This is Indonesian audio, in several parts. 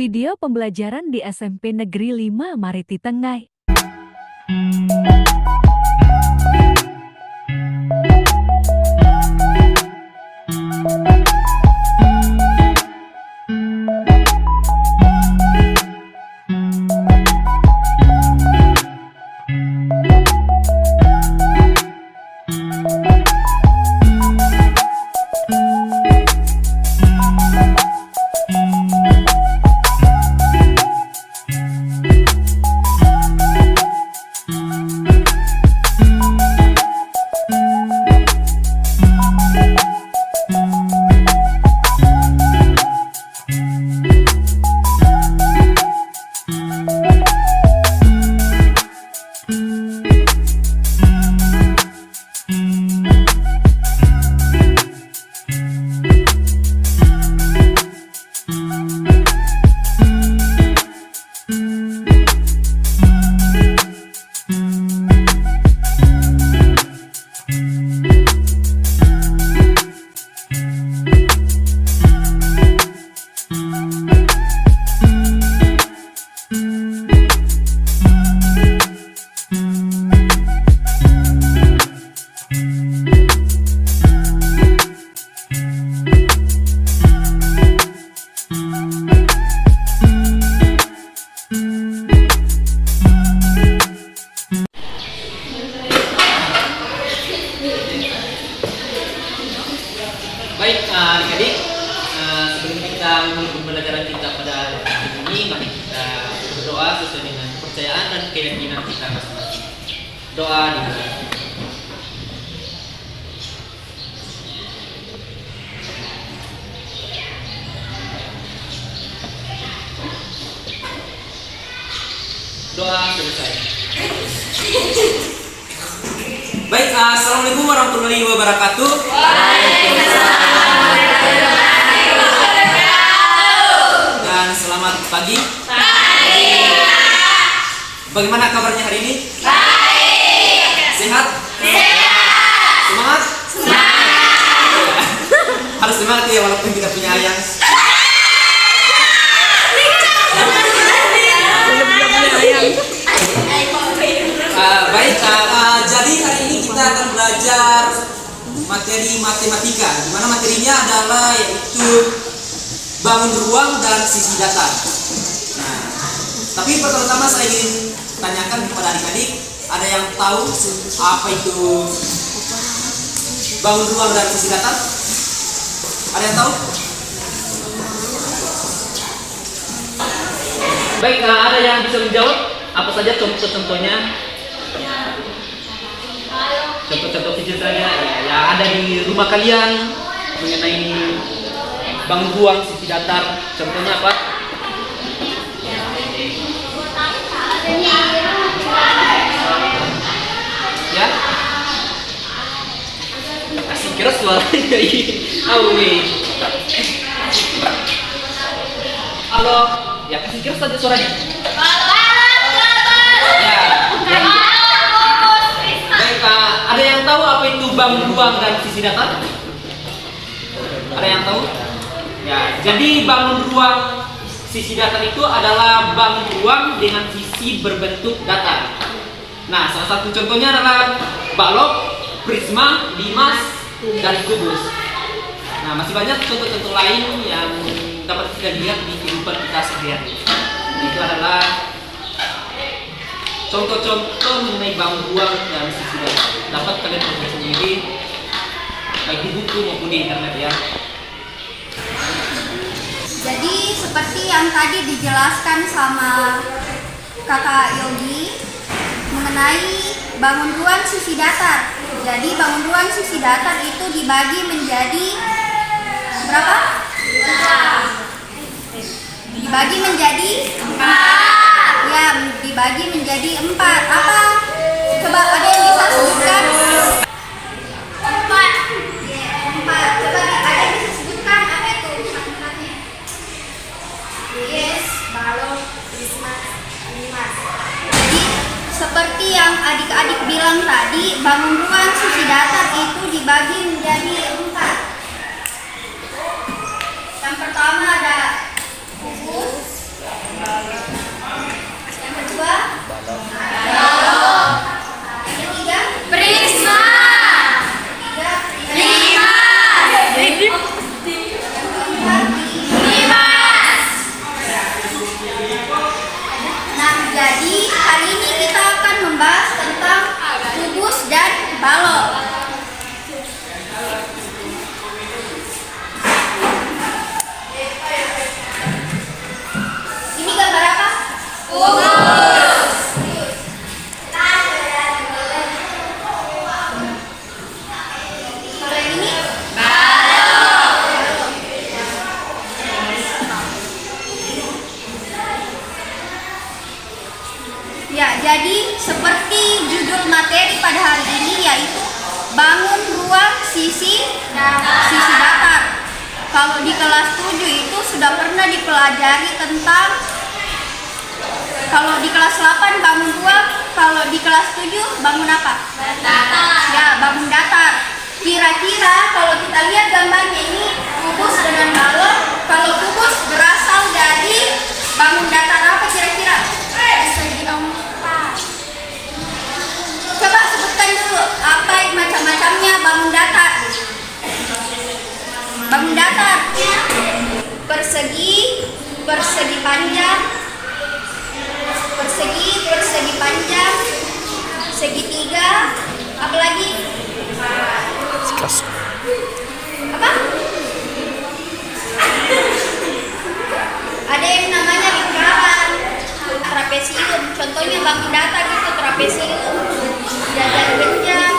Video pembelajaran di SMP Negeri 5 Mariti Tengah. Baik, adik-adik, sebelum kita memulai pembelajaran kita pada hari ini, mari kita berdoa sesuai dengan kepercayaan dan keyakinan kita masing-masing. Doa dimulai. Doa selesai. Baik, assalamualaikum warahmatullahi wabarakatuh. Dan selamat pagi. Bagaimana kabarnya hari ini? Baik. Sehat? Semangat? Harus semangat ya walaupun tidak punya ayang. Baik, jadi hari ini kita akan belajar materi matematika, di mana materinya adalah yaitu bangun ruang dan sisi datar. Nah, tapi pertama-tama saya ingin tanyakan kepada adik-adik, ada yang tahu apa itu bangun ruang dan sisi datar? Ada yang tahu? Baik, ada yang bisa menjawab? Apa saja contoh-contohnya? Contoh-contoh kecil saja yang ada di rumah kalian mengenai bangun ruang sisi datar. Contohnya apa? Ya? Kasih keras suaranya. Halo, ya kasih keras saja suaranya. Ya. Baik, ada yang tahu apa itu bangun ruang dan sisi datar? Ada yang tahu? Ya, jadi bangun ruang sisi datar itu adalah bangun ruang dengan sisi berbentuk datar. Nah, salah satu contohnya adalah balok, prisma, limas, dan kubus. Nah, masih banyak contoh-contoh lain yang dapat kita lihat di kehidupan kita sehari-hari. Itu adalah contoh-contoh mengenai bangun ruang dan sisi datar. Dapat kalian baca sendiri baik di buku maupun di internet ya. Jadi seperti yang tadi dijelaskan sama Kakak Yogi mengenai bangun ruang sisi datar. Jadi bangun ruang sisi datar itu dibagi menjadi berapa? Dibagi menjadi 4. Ya, dibagi menjadi 4. Apa? Coba ada yang bisa sebutkan? 4. Coba ada yang bisa sebutkan apa itu? Yes, balok, prisma, limas. Jadi seperti yang adik-adik bilang tadi, bangun ruang sisi datar itu dibagi menjadi 4. Yang pertama ada kubus, Ya, jadi seperti judul materi pada hari ini yaitu bangun ruang sisi datar. Kalau di kelas 7 itu sudah pernah dipelajari tentang, kalau di kelas 8 bangun ruang, kalau di kelas 7 bangun apa? Datar. Ya, bangun datar. Kira-kira kalau kita lihat gambarnya ini kubus dengan balon, kalau kubus berasal dari bangun datar apa kira-kira? Persegi empat. Coba sebutkan dulu apa macam-macamnya bangun datar. Bangun datar persegi, persegi panjang, persegi panjang, segitiga, apa lagi? Apa? Ada yang namanya lingkaran, trapesium. Contohnya bangun datar itu trapesium, jajar genjang.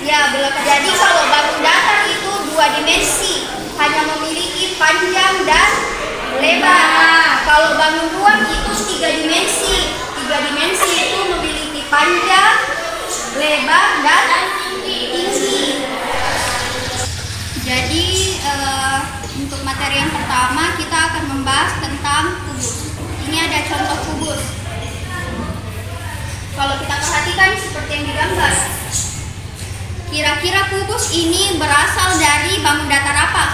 Ya, jadi kalau bangun datar itu 2 dimensi, hanya memiliki panjang dan lebar. Kalau bangun ruang itu 3 dimensi. 3 dimensi itu memiliki panjang, lebar, dan tinggi. Jadi untuk materi yang pertama kita akan membahas tentang kubus. Ini ada contoh kubus. Kalau kita perhatikan seperti yang digambar, kira-kira kubus ini berasal dari bangun datar apa?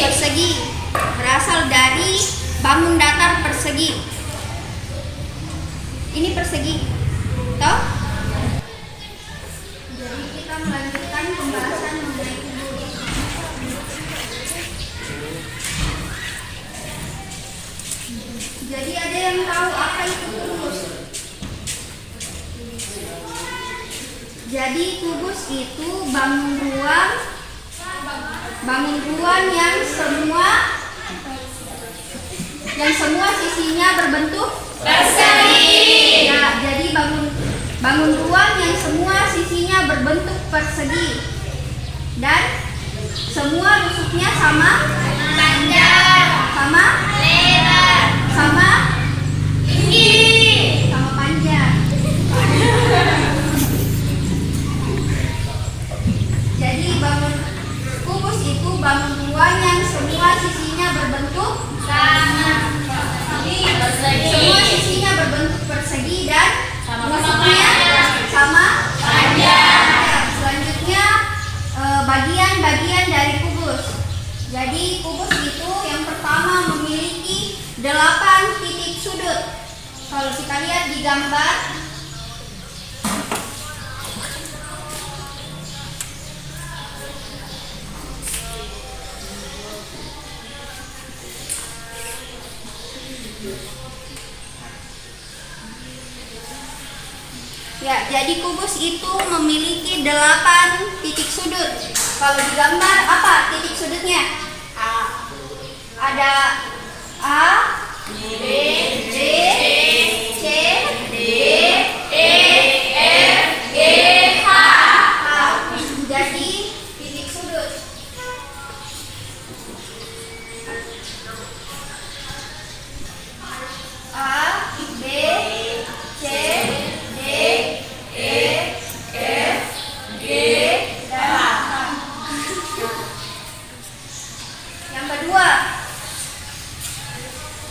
Persegi. Berasal dari bangun datar persegi. Ini persegi. Toh? Jadi kita melanjutkan pembahasan mengenai kubus. Jadi ada yang tahu apa itu kubus? Jadi kubus itu bangun ruang yang semua sisinya berbentuk persegi. Ya, jadi bangun ruang yang semua sisinya berbentuk persegi dan semua rusuknya sama panjang, sama lebar, sama tinggi, sama panjang. Jadi kubus itu bangun ruang yang semua sisinya berbentuk sama, semua sisinya berbentuk persegi dan rusuknya sama panjang. Selanjutnya bagian-bagian dari kubus. Jadi kubus itu yang pertama memiliki 8 titik sudut. Kalau kita lihat di gambar, ya, jadi kubus itu memiliki 8 titik sudut. Kalau di gambar apa titik sudutnya? Ada A, B, C, D, E, F, G, H. Jadi titik sudut. A, B, C, D, E, F, G, dan H. Yang kedua,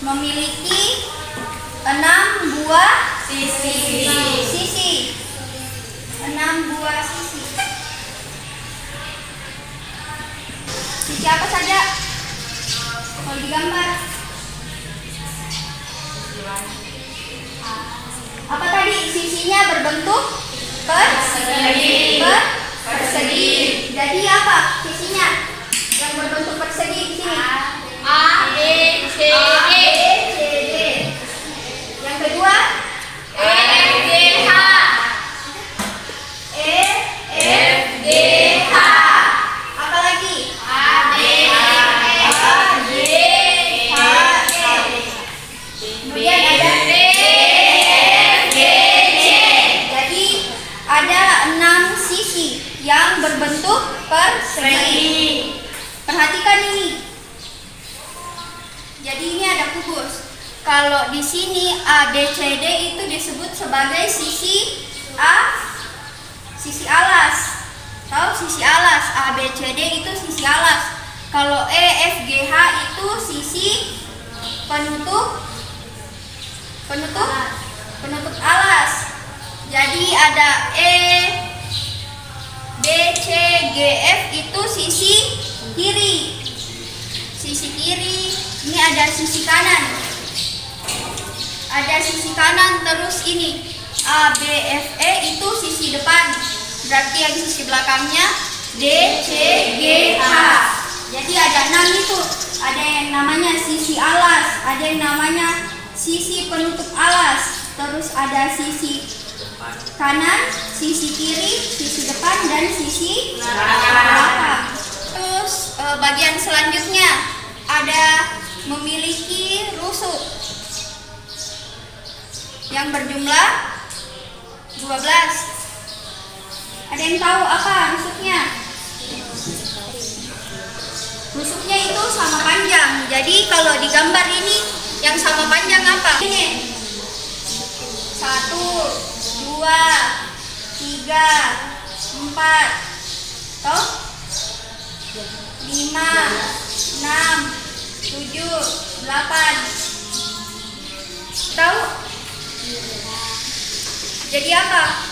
memiliki 6 buah sisi. 6 buah sisi. Sisi apa saja? Kalau digambar. Apa tadi? Sisinya berbentuk persegi. Jadi apa sisinya? Yang berbentuk persegi di sini. A, B, C, D. Yang kedua, E, F, G, H. E, F, G, H. Apa lagi? A, B, F, G, H, E. Kemudian ada D, E, F, G, C. Jadi ada 6 yang berbentuk persegi. Perhatikan ini. Jadi ini ada kubus. Kalau di sini A, B, C, D itu disebut sebagai sisi alas. Tahu sisi alas? A, B, C, D itu sisi alas. Kalau E, F, G, H itu sisi penutup alas. Jadi ada E, B, C, G, F itu sisi kiri. Sisi kiri. Ini ada sisi kanan. Ada sisi kanan, terus ini A, B, F, E itu sisi depan. Berarti yang sisi belakangnya D, C, G, H. Jadi ada 6 itu. Ada yang namanya sisi alas, ada yang namanya sisi penutup alas. Terus ada sisi kanan, sisi kiri, sisi depan, dan sisi belakang. Terus bagian selanjutnya ada memiliki rusuk yang berjumlah 12. Ada yang tahu apa rusuknya? Rusuknya itu sama panjang. Jadi kalau di gambar ini yang sama panjang apa? Ini 1, 2, 3, 4, toh 5, 6, 7, 8. Tahu? Jadi apa?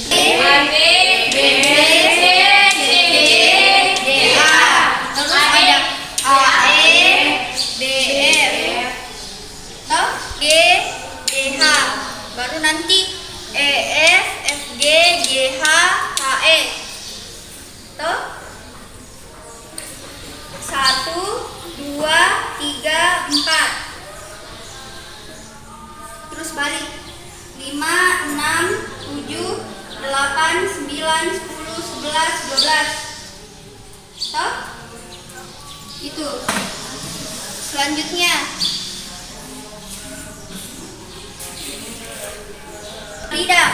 B, B, C, D, D, A. Terus ada A, E, B, F. Toh? G, G, H. Baru nanti E, F, F, G, G, H, H, E. Toh? 1, 2, 3, 4. Terus balik. 5, 6, 7, 8, 9, 10, 11, 12. Toh? Itu. Selanjutnya lidah.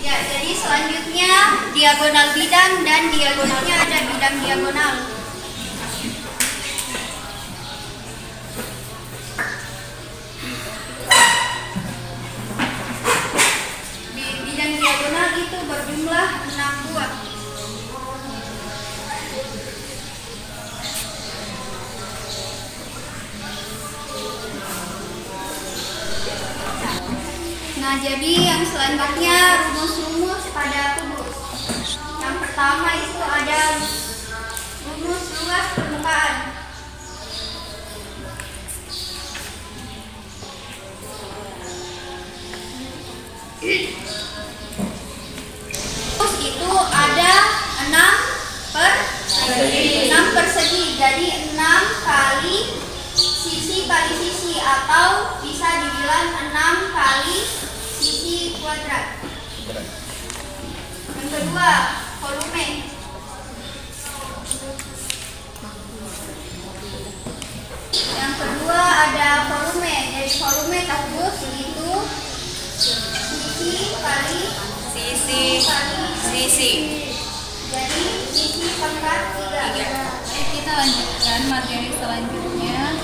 Ya, jadi selanjutnya diagonal bidang, dan diagonalnya ada bidang diagonal. Di bidang diagonal itu berjumlah 6 buah. Nah, jadi yang selanjutnya rumus-rumus pada kubus. Yang pertama itu ada rumus luas permukaan. Terus itu ada 6 persegi. Jadi 6 kali sisi kali sisi, atau bisa dibilang 6 kali sisi kuadrat. Yang kedua, volume. Yang kedua ada volume. Jadi volume kubus itu sisi kali sisi. Jadi sisi pangkat 3. Kita lanjutkan materi selanjutnya.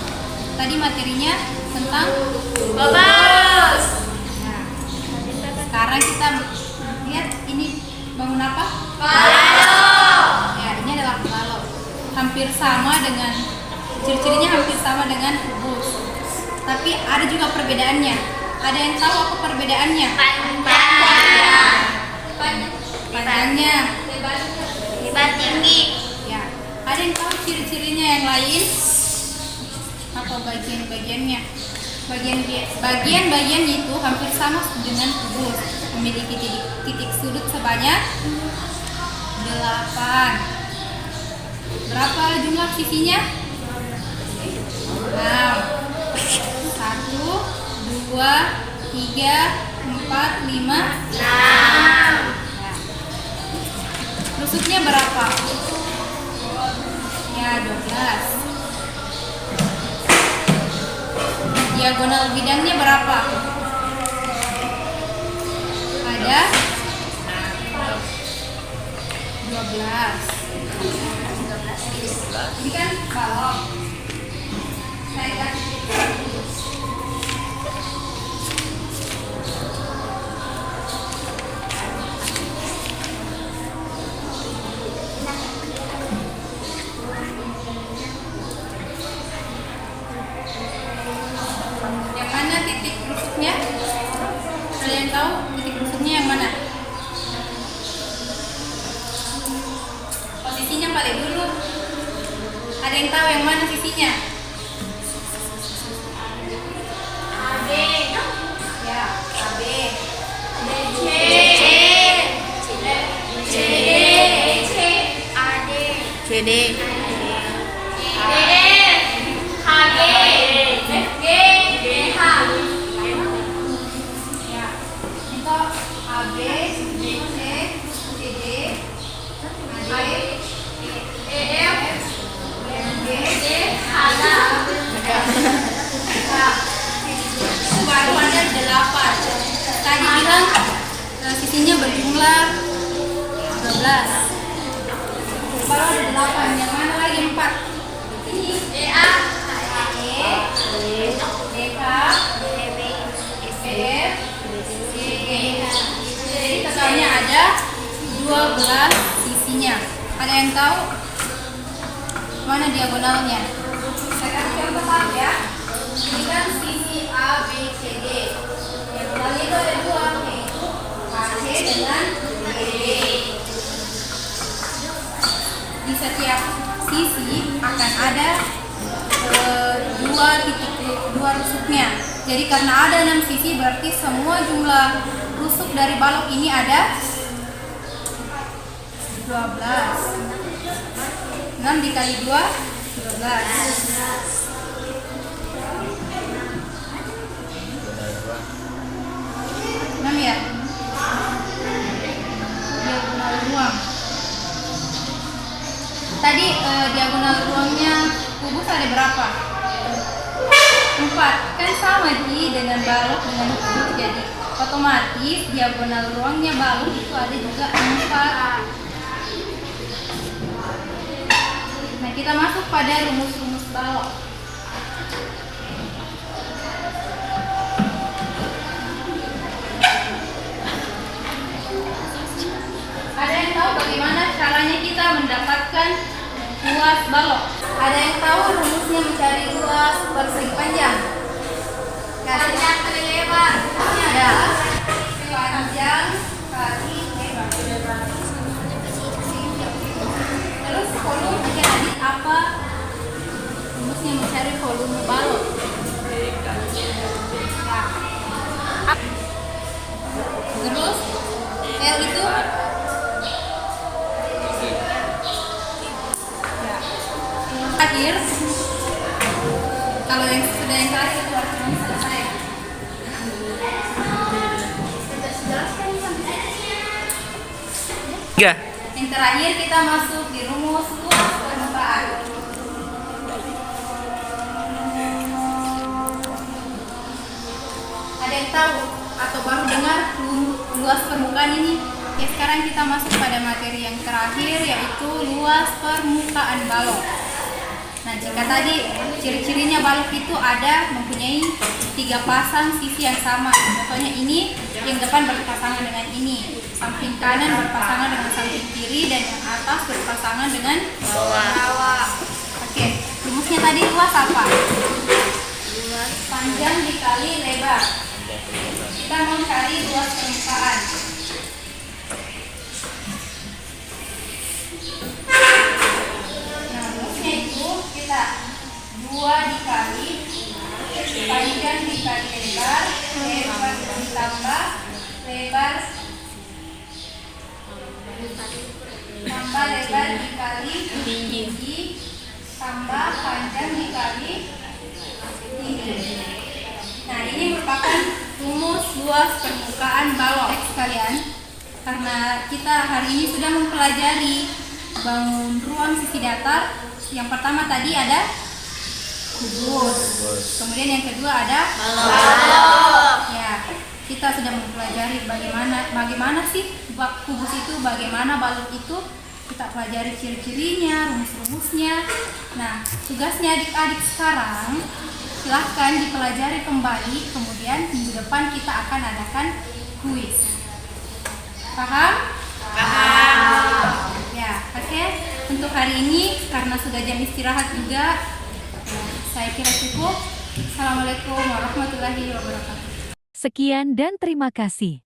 Tadi materinya tentang Bebas. Nah, sekarang kita lihat ini bangun apa? Ya, ini adalah balok. Hampir sama dengan ciri-cirinya, hampir sama dengan kubus. Tapi ada juga perbedaannya. Ada yang tahu apa perbedaannya? Panjangnya, Lebar tinggi. ya. Ada yang tahu ciri-cirinya yang lain? Apa bagian-bagiannya? Bagian-bagian itu hampir sama dengan kubus, memiliki titik sudut sebanyak 8. Berapa jumlah sisinya? 6. 1, 2, 3, 4, 5, 6. rusuknya berapa? Ya, 12. Diagonal bidangnya berapa? Ada 12. Ini kan balok. Saya kasih yang mana titik rusuknya? Kalian tahu titik rusuknya yang mana? Posisinya balik dulu. Ada yang tahu yang mana sisinya? AB. Ya, AB. C. C. C. AD. CD. HG. FG. GH. Ya. Itu AB, C, CD, AD, EF. FG. HG. Itu baru ada 8. Tadi bilang sisinya berjumlah 12. Baru ada 8. Yang mana lagi 4? Ini EA. E, DK, EF, GG. Jadi totalnya ada 12 sisinya. Ada yang tahu mana diagonalnya? Saya kasih contoh satu ya. Ini kan sisi A, B, C, D. Diagonalnya itu ada 2, yaitu AC dengan DD. Di setiap sisi akan ada dua rusuknya. Jadi karena ada 6 sisi berarti semua jumlah rusuk dari balok ini ada 12. 6 dikali 2, 12. 6 ya? Diagonal ruang. Tadi diagonal ruangnya kubus ada berapa? 4. Kan sama Ji dengan balok dengan kubus, jadi otomatis diagonal ruangnya balok itu ada juga 4. Nah, kita masuk pada rumus-rumus balok. Ada yang tahu bagaimana caranya kita mendapatkan luas balok? Ada yang tahu rumusnya mencari luas persegi panjang? Panjang kali lebar. Ada. Panjang kali lebar. Terus volume adik-adik apa rumusnya mencari volume balok? Terus L itu akhir. Kalau yang sudah yang terakhir itu artinya selesai. Tiga. Yang terakhir kita masuk di rumus luas permukaan. Ada yang tahu atau baru dengar luas permukaan ini? Ya, sekarang kita masuk pada materi yang terakhir, yaitu luas permukaan balok. Nah, jika tadi ciri-cirinya balok itu ada mempunyai 3 pasang sisi yang sama. Contohnya ini, yang depan berpasangan dengan ini, samping kanan berpasangan dengan samping kiri, dan yang atas berpasangan dengan bawah. Oke, rumusnya tadi luas apa? Luas panjang dikali lebar. Kita mau cari luas permukaan. Nah, rumusnya itu kita 2 dikali panjang dikali lebar, lebar ditambah lebar tambah lebar dikali tinggi tambah panjang dikali tinggi. Nah, ini merupakan luas permukaan balok. Sekalian, karena kita hari ini sudah mempelajari bangun ruang sisi datar. Yang pertama tadi ada kubus, kemudian yang kedua ada balok. Ya, kita sudah mempelajari bagaimana sih kubus itu, bagaimana balok itu. Kita pelajari ciri-cirinya, rumus-rumusnya. Nah, tugasnya adik-adik sekarang silahkan dipelajari kembali, kemudian minggu depan kita akan adakan kuis. Paham? Paham. Ya, oke. Untuk hari ini karena sudah jam istirahat juga, saya kira cukup. Assalamualaikum warahmatullahi wabarakatuh. Sekian dan terima kasih.